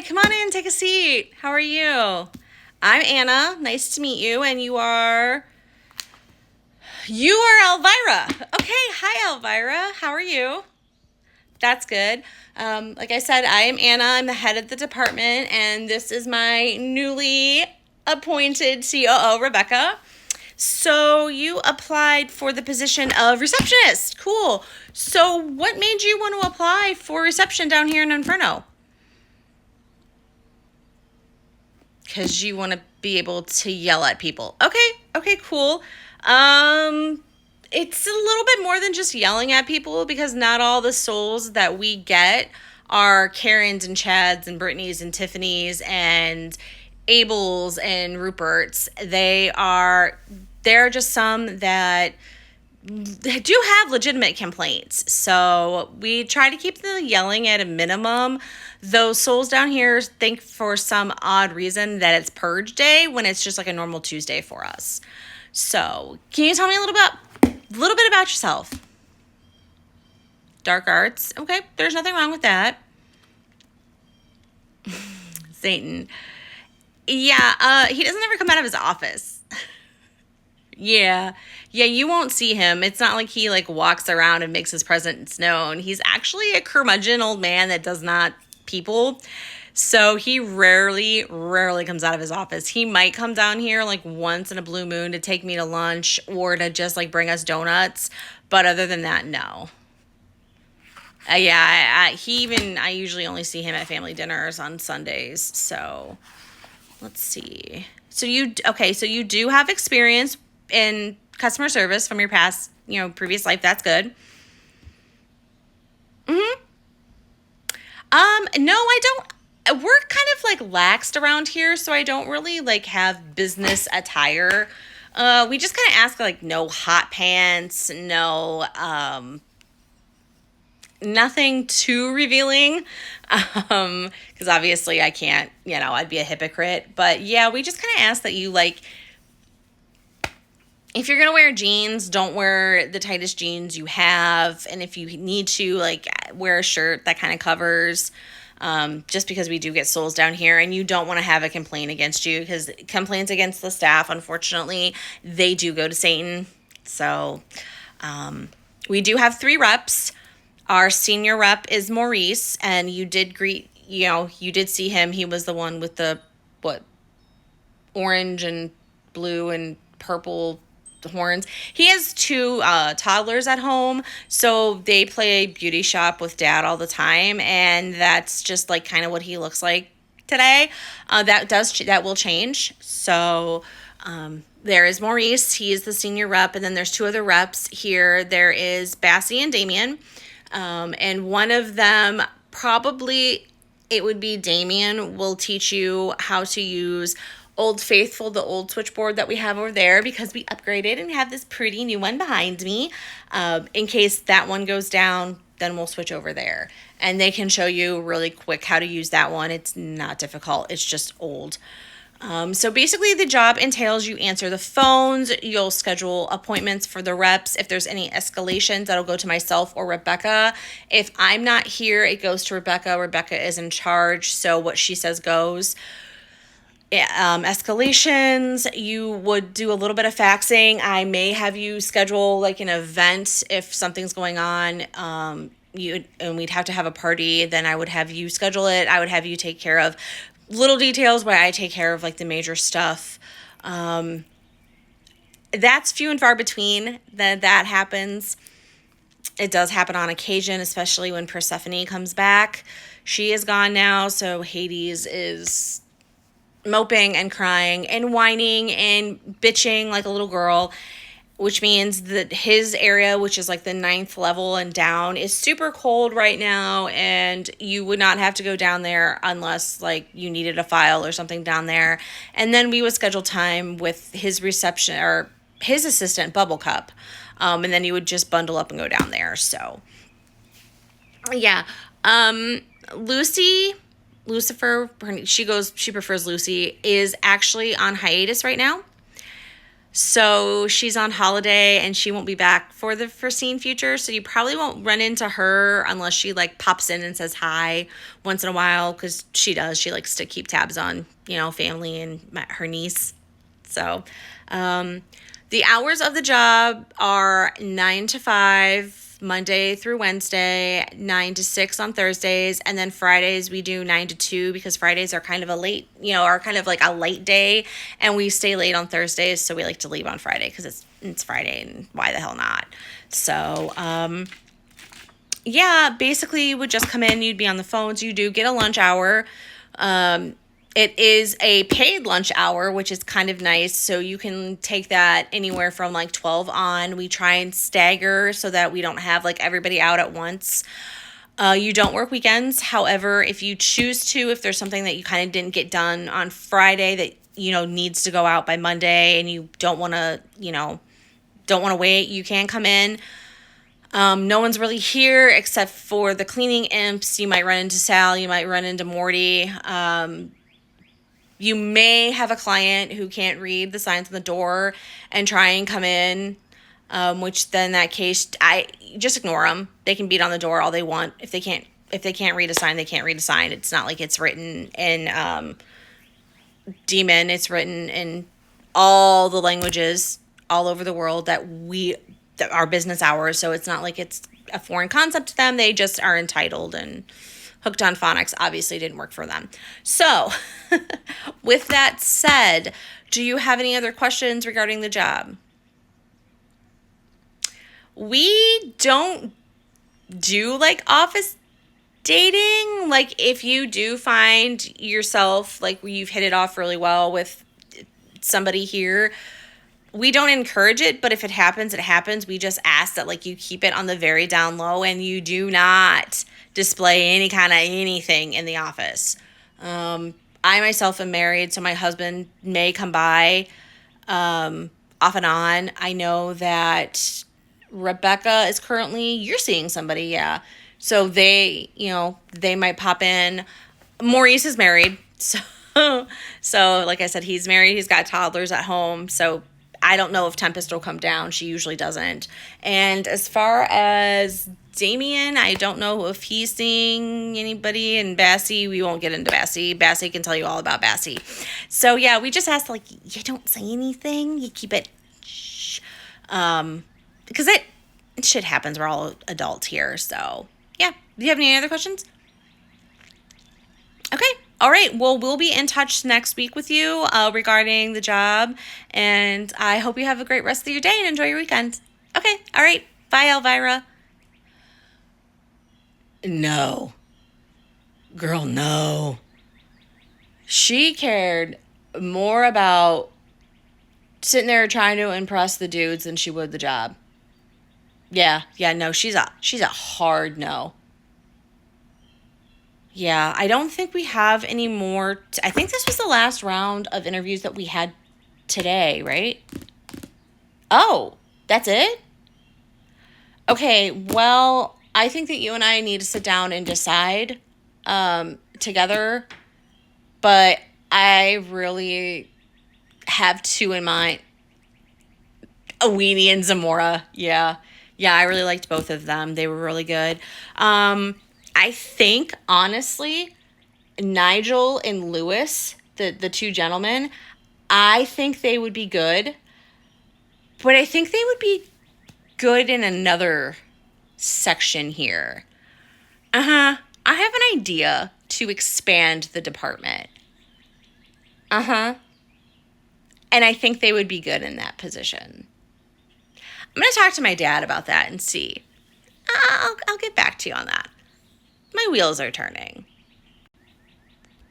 come on in, take a seat. How are you? I'm Anna. Nice to meet you. And you are Elvira. Okay, hi Elvira. How are you? That's good. Like I said, I am Anna. I'm the head of the department, and this is my newly appointed COO, Rebecca. So you applied for the position of receptionist. Cool. So what made you want to apply for reception down here in Inferno? Because you want to be able to yell at people. Okay, cool. It's a little bit more than just yelling at people because not all the souls that we get are Karens and Chads and Brittany's and Tiffany's and Abel's and Rupert's. There are just some that do have legitimate complaints. So we try to keep the yelling at a minimum. Those souls down here think for some odd reason that it's purge day when it's just like a normal Tuesday for us. So can you tell me a little bit about yourself? Dark arts. Okay, there's nothing wrong with that. Satan. Yeah, he doesn't ever come out of his office. Yeah, you won't see him. It's not like he walks around and makes his presence known. He's actually a curmudgeon old man that does not people. So he rarely comes out of his office. He might come down here once in a blue moon to take me to lunch or to just bring us donuts. But other than that, no. I usually only see him at family dinners on Sundays. So let's see. So you do have experience in customer service from your past, previous life. That's good. No, I don't. We're kind of laxed around here, so I don't really have business attire. We just kind of ask no hot pants, no nothing too revealing, because obviously I can't, I'd be a hypocrite. But yeah, we just kind of ask that you if you're gonna wear jeans, don't wear the tightest jeans you have, and if you need to wear a shirt that kind of covers. Just because we do get souls down here, and you don't want to have a complaint against you, because complaints against the staff, unfortunately, they do go to Satan. So we do have 3 reps. Our senior rep is Maurice, and you did see him. He was the one with the orange and blue and purple horns. He has 2 toddlers at home, so they play beauty shop with dad all the time, and that's just kind of what he looks like today. That will change. So there is Maurice. He is the senior rep, and then there's 2 other reps here. There is Bassie and Damien, and one of them, probably it would be Damien, will teach you how to use Old Faithful, the old switchboard that we have over there, because we upgraded and have this pretty new one behind me. In case that one goes down, then we'll switch over there. And they can show you really quick how to use that one. It's not difficult. It's just old. So basically the job entails you answer the phones, you'll schedule appointments for the reps. If there's any escalations, that'll go to myself or Rebecca. If I'm not here, it goes to Rebecca. Rebecca is in charge, so what she says goes. Escalations, you would do a little bit of faxing. I may have you schedule an event if something's going on. And we'd have to have a party. Then I would have you schedule it. I would have you take care of little details while I take care of the major stuff. That's few and far between that happens. It does happen on occasion, especially when Persephone comes back. She is gone now, so Hades is moping and crying and whining and bitching like a little girl, which means that his area, which is the 9th level and down, is super cold right now, and you would not have to go down there unless you needed a file or something down there. And then we would schedule time with his reception or his assistant, Bubblecup, and then you would just bundle up and go down there. So yeah, Lucifer, she prefers Lucy, is actually on hiatus right now. So she's on holiday and she won't be back for the foreseen future. So you probably won't run into her unless she like pops in and says hi once in a while, because she does. She likes to keep tabs on, family and her niece. So the hours of the job are 9 to 5. Monday through Wednesday, 9 to 6 on Thursdays, and then Fridays we do 9 to 2, because Fridays are kind of a late, are kind of like a late day, and we stay late on Thursdays, so we like to leave on Friday because it's Friday, and why the hell not? So, yeah, basically you would just come in, you'd be on the phones, you do get a lunch hour. It is a paid lunch hour, which is kind of nice. So you can take that anywhere from like 12 on. We try and stagger so that we don't have like everybody out at once. You don't work weekends. However, if you choose to, if there's something that you kind of didn't get done on Friday that, needs to go out by Monday, and you don't want to, wait, you can come in. No one's really here except for the cleaning imps. You might run into Sal. You might run into Morty. You may have a client who can't read the signs on the door and try and come in, which then in that case, I just ignore them. They can beat on the door all they want. If they can't read a sign, they can't read a sign. It's not like it's written in Demon. It's written in all the languages all over the world that are business hours. So it's not like it's a foreign concept to them. They just are entitled, and Hooked on Phonics obviously didn't work for them. So, with that said, do you have any other questions regarding the job? We don't do like office dating. Like, if you do find yourself like you've hit it off really well with somebody here, we don't encourage it, but if it happens, it happens. We just ask that like you keep it on the very down low, and you do not display any kind of anything in the office. I myself am married, so my husband may come by off and on. I know that Rebecca is currently, you're seeing somebody, yeah. So they might pop in. Maurice is married, so like I said, he's married. He's got toddlers at home, so I don't know if Tempest will come down. She usually doesn't. And as far as Damien, I don't know if he's seeing anybody. And Bassie, we won't get into Bassie. Bassie can tell you all about Bassie. So, yeah, we just asked, like, you don't say anything. You keep it shh. Because shit happens. We're all adults here. So, yeah. Do you have any other questions? Okay. All right. Well, we'll be in touch next week with you regarding the job. And I hope you have a great rest of your day and enjoy your weekend. Okay. All right. Bye, Elvira. No. Girl, no. She cared more about sitting there trying to impress the dudes than she would the job. Yeah, no, she's a hard no. Yeah, I don't think we have any more. I think this was the last round of interviews that we had today, right? Oh, that's it? Okay, well, I think that you and I need to sit down and decide together, but I really have two in mind. Weenie and Zamora, yeah. Yeah, I really liked both of them. They were really good. I think, honestly, Nigel and Lewis, the two gentlemen, I think they would be good. But I think they would be good in another section here. I have an idea to expand the department. And I think they would be good in that position. I'm going to talk to my dad about that and see. I'll get back to you on that. My wheels are turning.